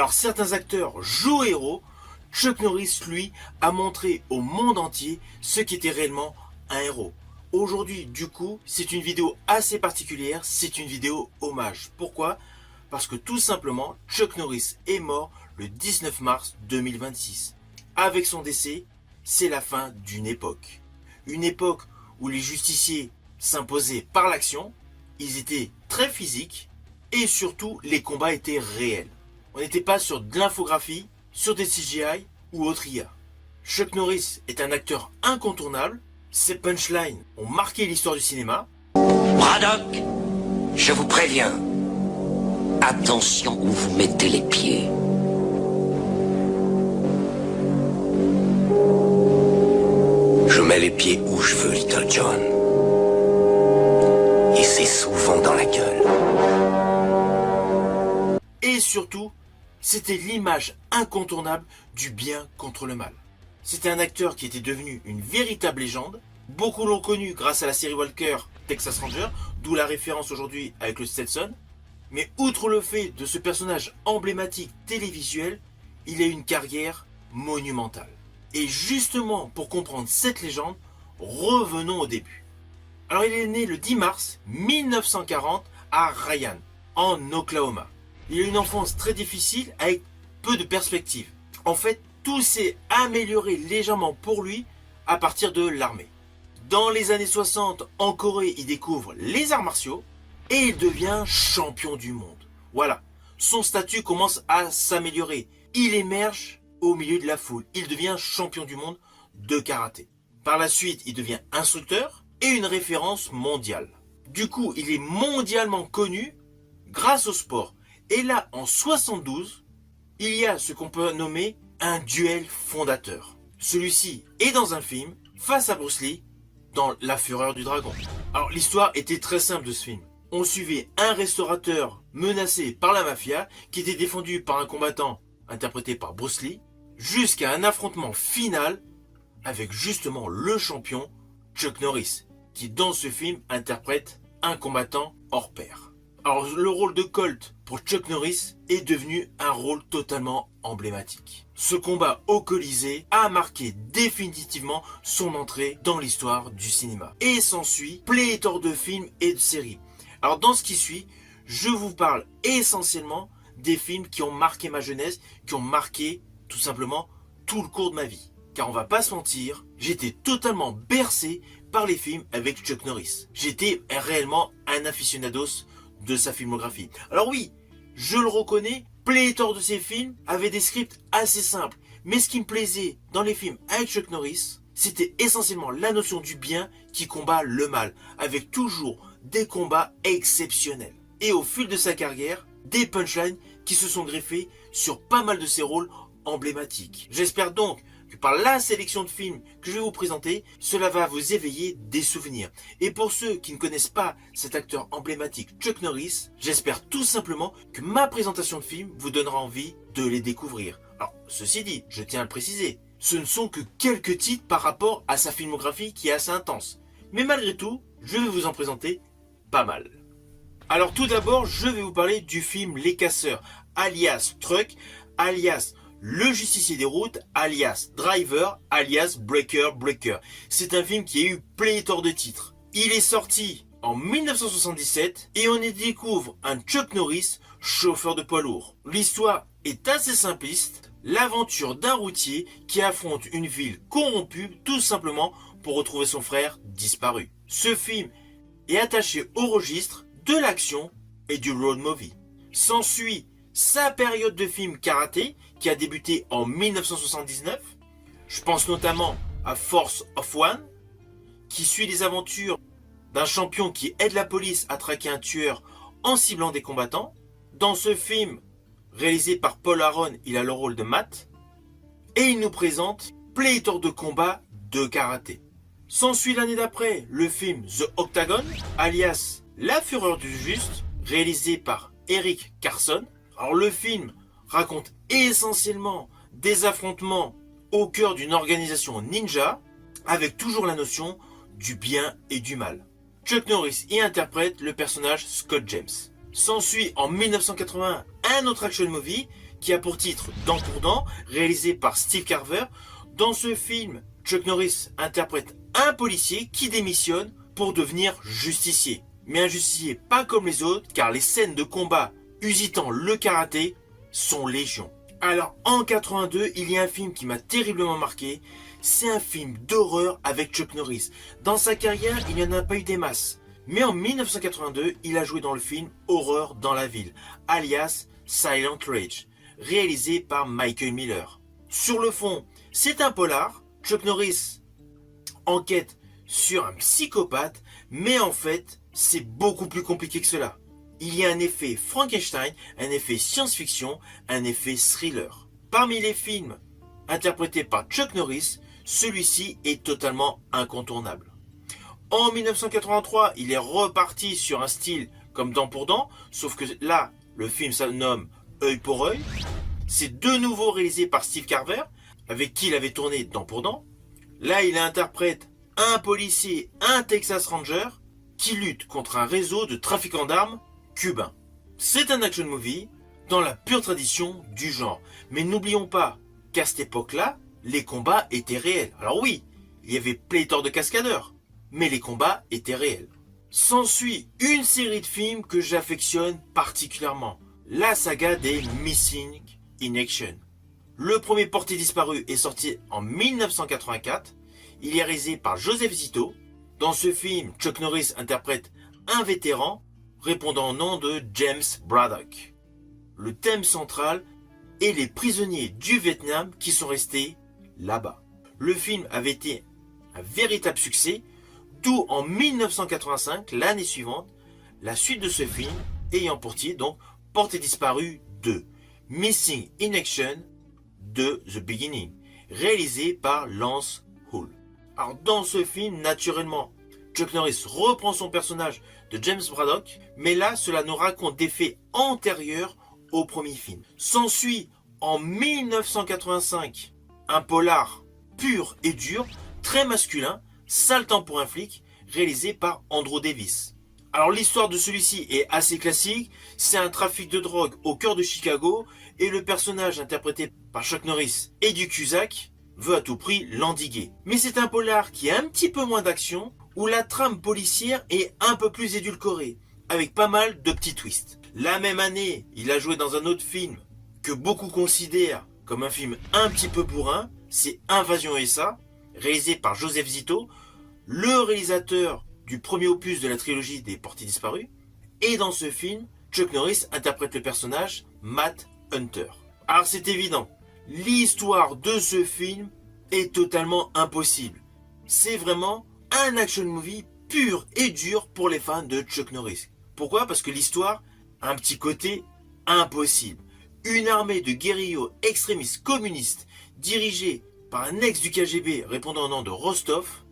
Alors certains acteurs jouent héros, Chuck Norris, lui, a montré au monde entier ce qu'était réellement un héros. Aujourd'hui, du coup, c'est une vidéo assez particulière, c'est une vidéo hommage. Pourquoi ? Parce que tout simplement, Chuck Norris est mort le 19 mars 2026. Avec son décès, c'est la fin d'une époque. Une époque où les justiciers s'imposaient par l'action, ils étaient très physiques et surtout les combats étaient réels. On n'était pas sur de l'infographie, sur des CGI ou autre IA. Chuck Norris est un acteur incontournable, ses punchlines ont marqué l'histoire du cinéma. Braddock, je vous préviens, attention où vous mettez les pieds. Je mets les pieds où je veux, Little John. Et c'est souvent dans la gueule. Et surtout, c'était l'image incontournable du bien contre le mal. C'était un acteur qui était devenu une véritable légende. Beaucoup l'ont connu grâce à la série Walker Texas Ranger, d'où la référence aujourd'hui avec le Stetson. Mais outre le fait de ce personnage emblématique télévisuel, il a une carrière monumentale. Et justement, pour comprendre cette légende, revenons au début. Alors il est né le 10 mars 1940 à Ryan, en Oklahoma. Il a une enfance très difficile avec peu de perspectives. En fait, tout s'est amélioré légèrement pour lui à partir de l'armée. Dans les années 60, en Corée, il découvre les arts martiaux et il devient champion du monde. Voilà, son statut commence à s'améliorer. Il émerge au milieu de la foule. Il devient champion du monde de karaté. Par la suite, il devient instructeur et une référence mondiale. Du coup, il est mondialement connu grâce au sport. Et là, en 72, il y a ce qu'on peut nommer un duel fondateur. Celui-ci est dans un film face à Bruce Lee dans La Fureur du Dragon. Alors l'histoire était très simple de ce film. On suivait un restaurateur menacé par la mafia qui était défendu par un combattant interprété par Bruce Lee jusqu'à un affrontement final avec justement le champion Chuck Norris qui dans ce film interprète un combattant hors pair. Alors le rôle de Colt pour Chuck Norris est devenu un rôle totalement emblématique. Ce combat au Colisée a marqué définitivement son entrée dans l'histoire du cinéma. Et s'ensuit pléthore de films et de séries. Alors dans ce qui suit, je vous parle essentiellement des films qui ont marqué ma jeunesse, qui ont marqué tout simplement tout le cours de ma vie. Car on va pas se mentir, j'étais totalement bercé par les films avec Chuck Norris. J'étais réellement un aficionados de sa filmographie. Alors oui, je le reconnais, pléthore de ces films avaient des scripts assez simples. Mais ce qui me plaisait dans les films avec Chuck Norris, c'était essentiellement la notion du bien qui combat le mal, avec toujours des combats exceptionnels. Et au fil de sa carrière, des punchlines qui se sont greffés sur pas mal de ses rôles emblématiques. J'espère donc que par la sélection de films que je vais vous présenter, cela va vous éveiller des souvenirs. Et pour ceux qui ne connaissent pas cet acteur emblématique Chuck Norris, j'espère tout simplement que ma présentation de films vous donnera envie de les découvrir. Alors, ceci dit, je tiens à le préciser, ce ne sont que quelques titres par rapport à sa filmographie qui est assez intense. Mais malgré tout, je vais vous en présenter pas mal. Alors tout d'abord, je vais vous parler du film Les Casseurs, alias Truck, alias Le Justicier des Routes, alias Driver, alias Breaker. C'est un film qui a eu pléthore de titres. Il est sorti en 1977 et on y découvre un Chuck Norris, chauffeur de poids lourd. L'histoire est assez simpliste, l'aventure d'un routier qui affronte une ville corrompue tout simplement pour retrouver son frère disparu. Ce film est attaché au registre de l'action et du road movie. S'ensuit sa période de film karaté qui a débuté en 1979. Je pense notamment à Force of One, qui suit les aventures d'un champion qui aide la police à traquer un tueur en ciblant des combattants. Dans ce film, réalisé par Paul Aaron, il a le rôle de Matt. Et il nous présente pléthore de combats de karaté. S'ensuit l'année d'après le film The Octagon, alias La Fureur du Juste, réalisé par Eric Carson. Alors le film raconte essentiellement des affrontements au cœur d'une organisation ninja, avec toujours la notion du bien et du mal. Chuck Norris y interprète le personnage Scott James. S'ensuit en 1980 un autre action movie qui a pour titre Dent pour Dent, réalisé par Steve Carver. Dans ce film, Chuck Norris interprète un policier qui démissionne pour devenir justicier. Mais un justicier pas comme les autres, car les scènes de combat usitant le karaté sont légion. Alors en 82, il y a un film qui m'a terriblement marqué. C'est un film d'horreur avec Chuck Norris. Dans sa carrière, il n'y en a pas eu des masses. Mais en 1982, il a joué dans le film Horreur dans la ville, alias Silent Rage, réalisé par Michael Miller. Sur le fond, c'est un polar. Chuck Norris enquête sur un psychopathe, mais en fait, c'est beaucoup plus compliqué que cela. Il y a un effet Frankenstein, un effet science-fiction, un effet thriller. Parmi les films interprétés par Chuck Norris, celui-ci est totalement incontournable. En 1983, il est reparti sur un style comme Dent pour Dent, sauf que là, le film se nomme Œil pour Œil. C'est de nouveau réalisé par Steve Carver, avec qui il avait tourné Dent pour Dent. Là, il interprète un policier, un Texas Ranger, qui lutte contre un réseau de trafiquants d'armes cubains. C'est un action movie dans la pure tradition du genre. Mais n'oublions pas qu'à cette époque-là, les combats étaient réels. Alors oui, il y avait pléthore de cascadeurs, mais les combats étaient réels. S'ensuit une série de films que j'affectionne particulièrement. La saga des Missing in Action. Le premier Porté disparu est sorti en 1984. Il est réalisé par Joseph Zito. Dans ce film, Chuck Norris interprète un vétéran répondant au nom de James Braddock. Le thème central est les prisonniers du Vietnam qui sont restés là-bas. Le film avait été un véritable succès, d'où en 1985, l'année suivante, la suite de ce film ayant pour titre donc Porté disparu 2, Missing in Action de The Beginning, réalisé par Lance Hull. Alors dans ce film, naturellement, Chuck Norris reprend son personnage de James Braddock, mais là, cela nous raconte des faits antérieurs au premier film. S'ensuit en 1985 un polar pur et dur, très masculin, Sale temps pour un flic, réalisé par Andrew Davis. Alors l'histoire de celui-ci est assez classique, c'est un trafic de drogue au cœur de Chicago, et le personnage interprété par Chuck Norris, Eddie Cusack, veut à tout prix l'endiguer. Mais c'est un polar qui a un petit peu moins d'action, où la trame policière est un peu plus édulcorée, avec pas mal de petits twists. La même année, il a joué dans un autre film que beaucoup considèrent comme un film un petit peu bourrin, c'est Invasion USA, réalisé par Joseph Zito, le réalisateur du premier opus de la trilogie des Portés disparus. Et dans ce film, Chuck Norris interprète le personnage Matt Hunter. Alors c'est évident, l'histoire de ce film est totalement impossible. C'est vraiment un action movie pur et dur pour les fans de Chuck Norris. Pourquoi ? Parce que l'histoire a un petit côté impossible. Une armée de guérillas extrémistes communistes dirigée par un ex du KGB répondant au nom de Rostov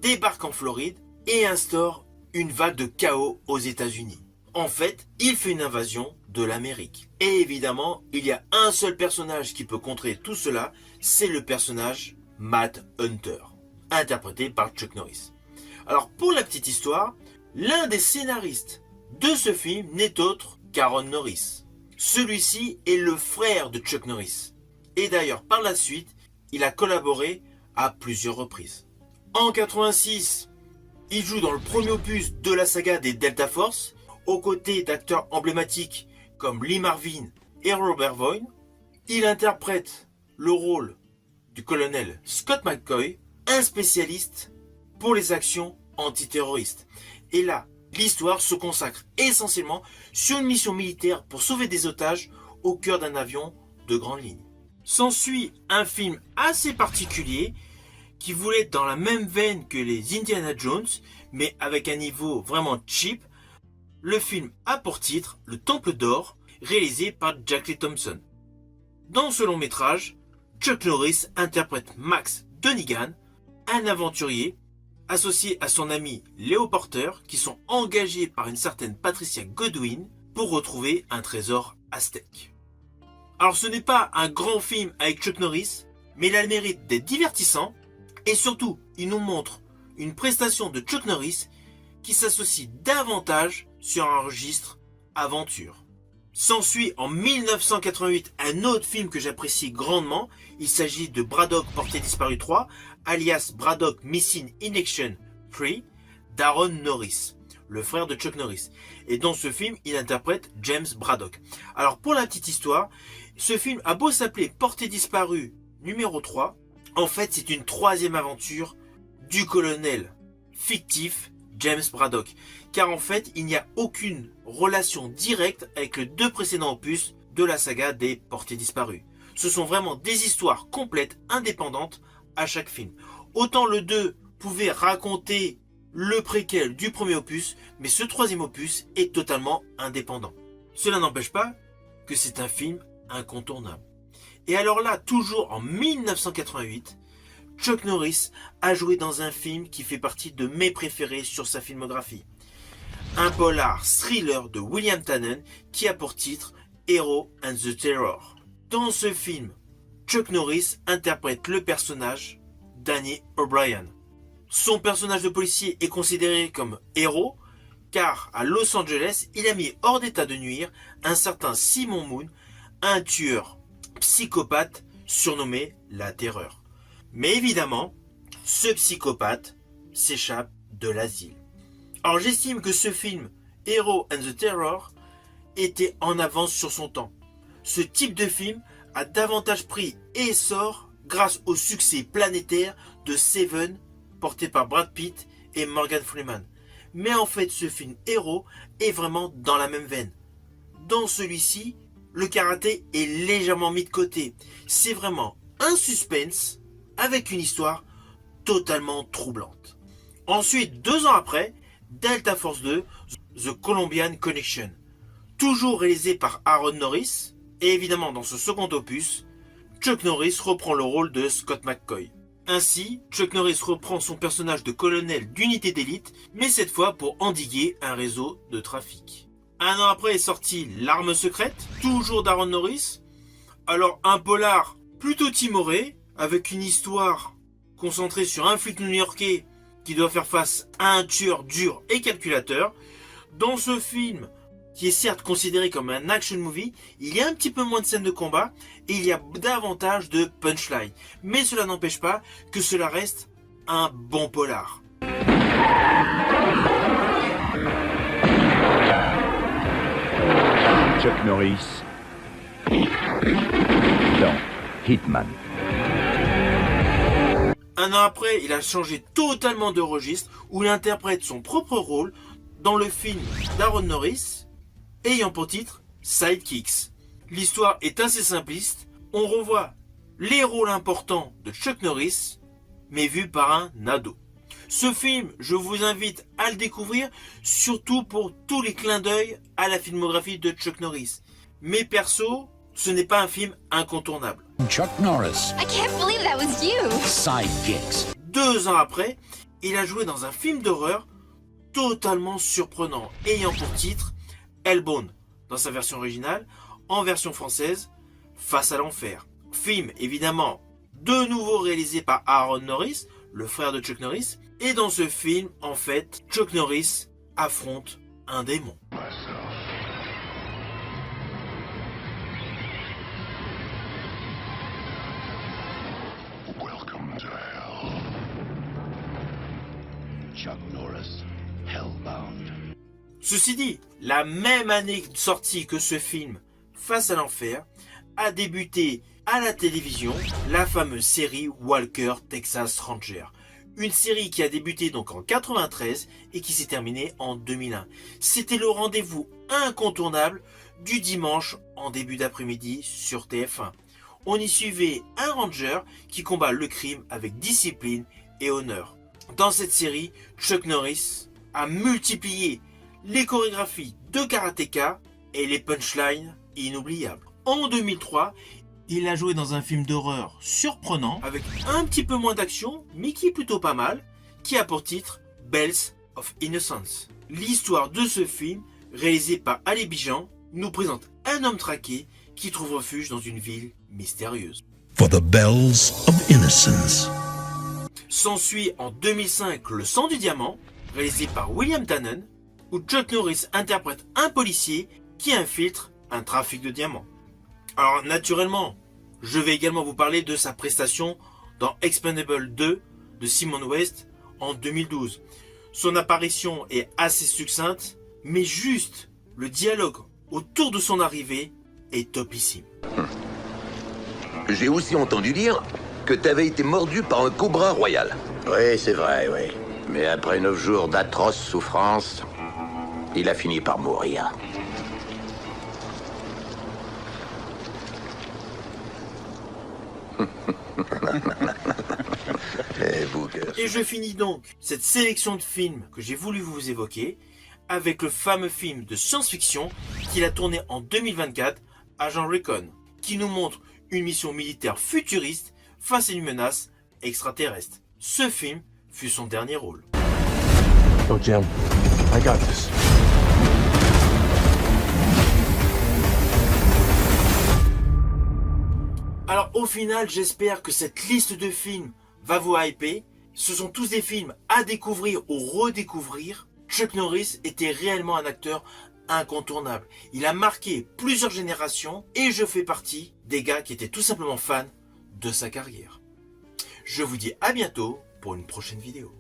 débarque en Floride et instaure une vague de chaos aux États-Unis. En fait, il fait une invasion de l'Amérique. Et évidemment, il y a un seul personnage qui peut contrer tout cela, c'est le personnage Matt Hunter, interprété par Chuck Norris. Alors pour la petite histoire, l'un des scénaristes de ce film n'est autre qu'Aaron Norris. Celui-ci est le frère de Chuck Norris. Et d'ailleurs, par la suite, il a collaboré à plusieurs reprises. En 86, il joue dans le premier opus de la saga des Delta Force, aux côtés d'acteurs emblématiques comme Lee Marvin et Robert Vaughn. Il interprète le rôle du colonel Scott McCoy, un spécialiste pour les actions antiterroristes. Et là, l'histoire se consacre essentiellement sur une mission militaire pour sauver des otages au cœur d'un avion de grande ligne. S'ensuit un film assez particulier qui voulait être dans la même veine que les Indiana Jones, mais avec un niveau vraiment cheap. Le film a pour titre Le Temple d'Or, réalisé par Jack Lee Thompson. Dans ce long métrage, Chuck Norris interprète Max Donigan, un aventurier associé à son ami Leo Porter, qui sont engagés par une certaine Patricia Godwin pour retrouver un trésor aztèque. Alors ce n'est pas un grand film avec Chuck Norris, mais il a le mérite d'être divertissant, et surtout, il nous montre une prestation de Chuck Norris qui s'associe davantage sur un registre aventure. S'ensuit en 1988 un autre film que j'apprécie grandement. Il s'agit de Braddock Porté Disparu 3, alias Braddock Missing in Action 3, d'Aaron Norris, le frère de Chuck Norris. Et dans ce film, il interprète James Braddock. Alors pour la petite histoire, ce film a beau s'appeler Porté Disparu numéro 3, en fait c'est une troisième aventure du colonel fictif James Braddock. Car en fait, il n'y a aucune relation directe avec les deux précédents opus de la saga des Portés Disparus. Ce sont vraiment des histoires complètes, indépendantes à chaque film. Autant le 2 pouvait raconter le préquel du premier opus, mais ce troisième opus est totalement indépendant. Cela n'empêche pas que c'est un film incontournable. Et alors là, toujours en 1988, Chuck Norris a joué dans un film qui fait partie de mes préférés sur sa filmographie. Un polar thriller de William Tannen qui a pour titre Hero and the Terror. Dans ce film, Chuck Norris interprète le personnage Danny O'Brien. Son personnage de policier est considéré comme héros car à Los Angeles, il a mis hors d'état de nuire un certain Simon Moon, un tueur psychopathe surnommé la Terreur. Mais évidemment, ce psychopathe s'échappe de l'asile. Alors j'estime que ce film, Hero and the Terror, était en avance sur son temps. Ce type de film a davantage pris essor grâce au succès planétaire de Seven, porté par Brad Pitt et Morgan Freeman. Mais en fait, ce film Hero est vraiment dans la même veine. Dans celui-ci, le karaté est légèrement mis de côté. C'est vraiment un suspense avec une histoire totalement troublante. Ensuite, 2 ans après, Delta Force 2, The Colombian Connection. Toujours réalisé par Aaron Norris, et évidemment dans ce second opus, Chuck Norris reprend le rôle de Scott McCoy. Ainsi, Chuck Norris reprend son personnage de colonel d'unité d'élite, mais cette fois pour endiguer un réseau de trafic. 1 an après est sorti L'Arme Secrète, toujours d'Aaron Norris. Alors un polar plutôt timoré, avec une histoire concentrée sur un flic new-yorkais qui doit faire face à un tueur dur et calculateur. Dans ce film, qui est certes considéré comme un action movie, il y a un petit peu moins de scènes de combat et il y a davantage de punchline. Mais cela n'empêche pas que cela reste un bon polar. Chuck Norris dans Hitman. 1 an après, il a changé totalement de registre où il interprète son propre rôle dans le film d'Aaron Norris ayant pour titre Sidekicks. L'histoire est assez simpliste, on revoit les rôles importants de Chuck Norris mais vus par un ado. Ce film, je vous invite à le découvrir, surtout pour tous les clins d'œil à la filmographie de Chuck Norris. Mais perso, ce n'est pas un film incontournable. Chuck Norris. I can't believe that was you. Sidekicks. 2 ans après, il a joué dans un film d'horreur totalement surprenant, ayant pour titre Hellbound, dans sa version originale, en version française, Face à l'enfer. Film évidemment de nouveau réalisé par Aaron Norris, le frère de Chuck Norris, et dans ce film, en fait, Chuck Norris affronte un démon. Welcome to hell. Chuck Norris, Hellbound. Ceci dit, la même année de sortie que ce film, Face à l'enfer, a débuté à la télévision la fameuse série Walker Texas Ranger. Une série qui a débuté donc en 93 et qui s'est terminée en 2001. C'était le rendez-vous incontournable du dimanche en début d'après-midi sur TF1. On y suivait un ranger qui combat le crime avec discipline et honneur. Dans cette série, Chuck Norris a multiplié les chorégraphies de karatéka et les punchlines inoubliables. En 2003, il a joué dans un film d'horreur surprenant, avec un petit peu moins d'action, mais qui est plutôt pas mal, qui a pour titre Bells of Innocence. L'histoire de ce film, réalisé par Ali Bijan, nous présente un homme traqué qui trouve refuge dans une ville mystérieuse. For the Bells of Innocence. S'ensuit en 2005 Le Sang du Diamant, réalisé par William Tannen, où Chuck Norris interprète un policier qui infiltre un trafic de diamants. Alors naturellement, je vais également vous parler de sa prestation dans Expendables 2 de Simon West en 2012. Son apparition est assez succincte, mais juste le dialogue autour de son arrivée est topissime. J'ai aussi entendu dire que t'avais été mordu par un cobra royal. Oui, c'est vrai, oui. Mais après 9 jours d'atroces souffrances, il a fini par mourir. Et je finis donc cette sélection de films que j'ai voulu vous évoquer avec le fameux film de science-fiction qu'il a tourné en 2024, Agent Recon, qui nous montre une mission militaire futuriste face à une menace extraterrestre. Ce film fut son dernier rôle. Oh Jim, I got this. Alors au final, j'espère que cette liste de films va vous hyper. Ce sont tous des films à découvrir ou redécouvrir. Chuck Norris était réellement un acteur incontournable. Il a marqué plusieurs générations et je fais partie des gars qui étaient tout simplement fans de sa carrière. Je vous dis à bientôt pour une prochaine vidéo.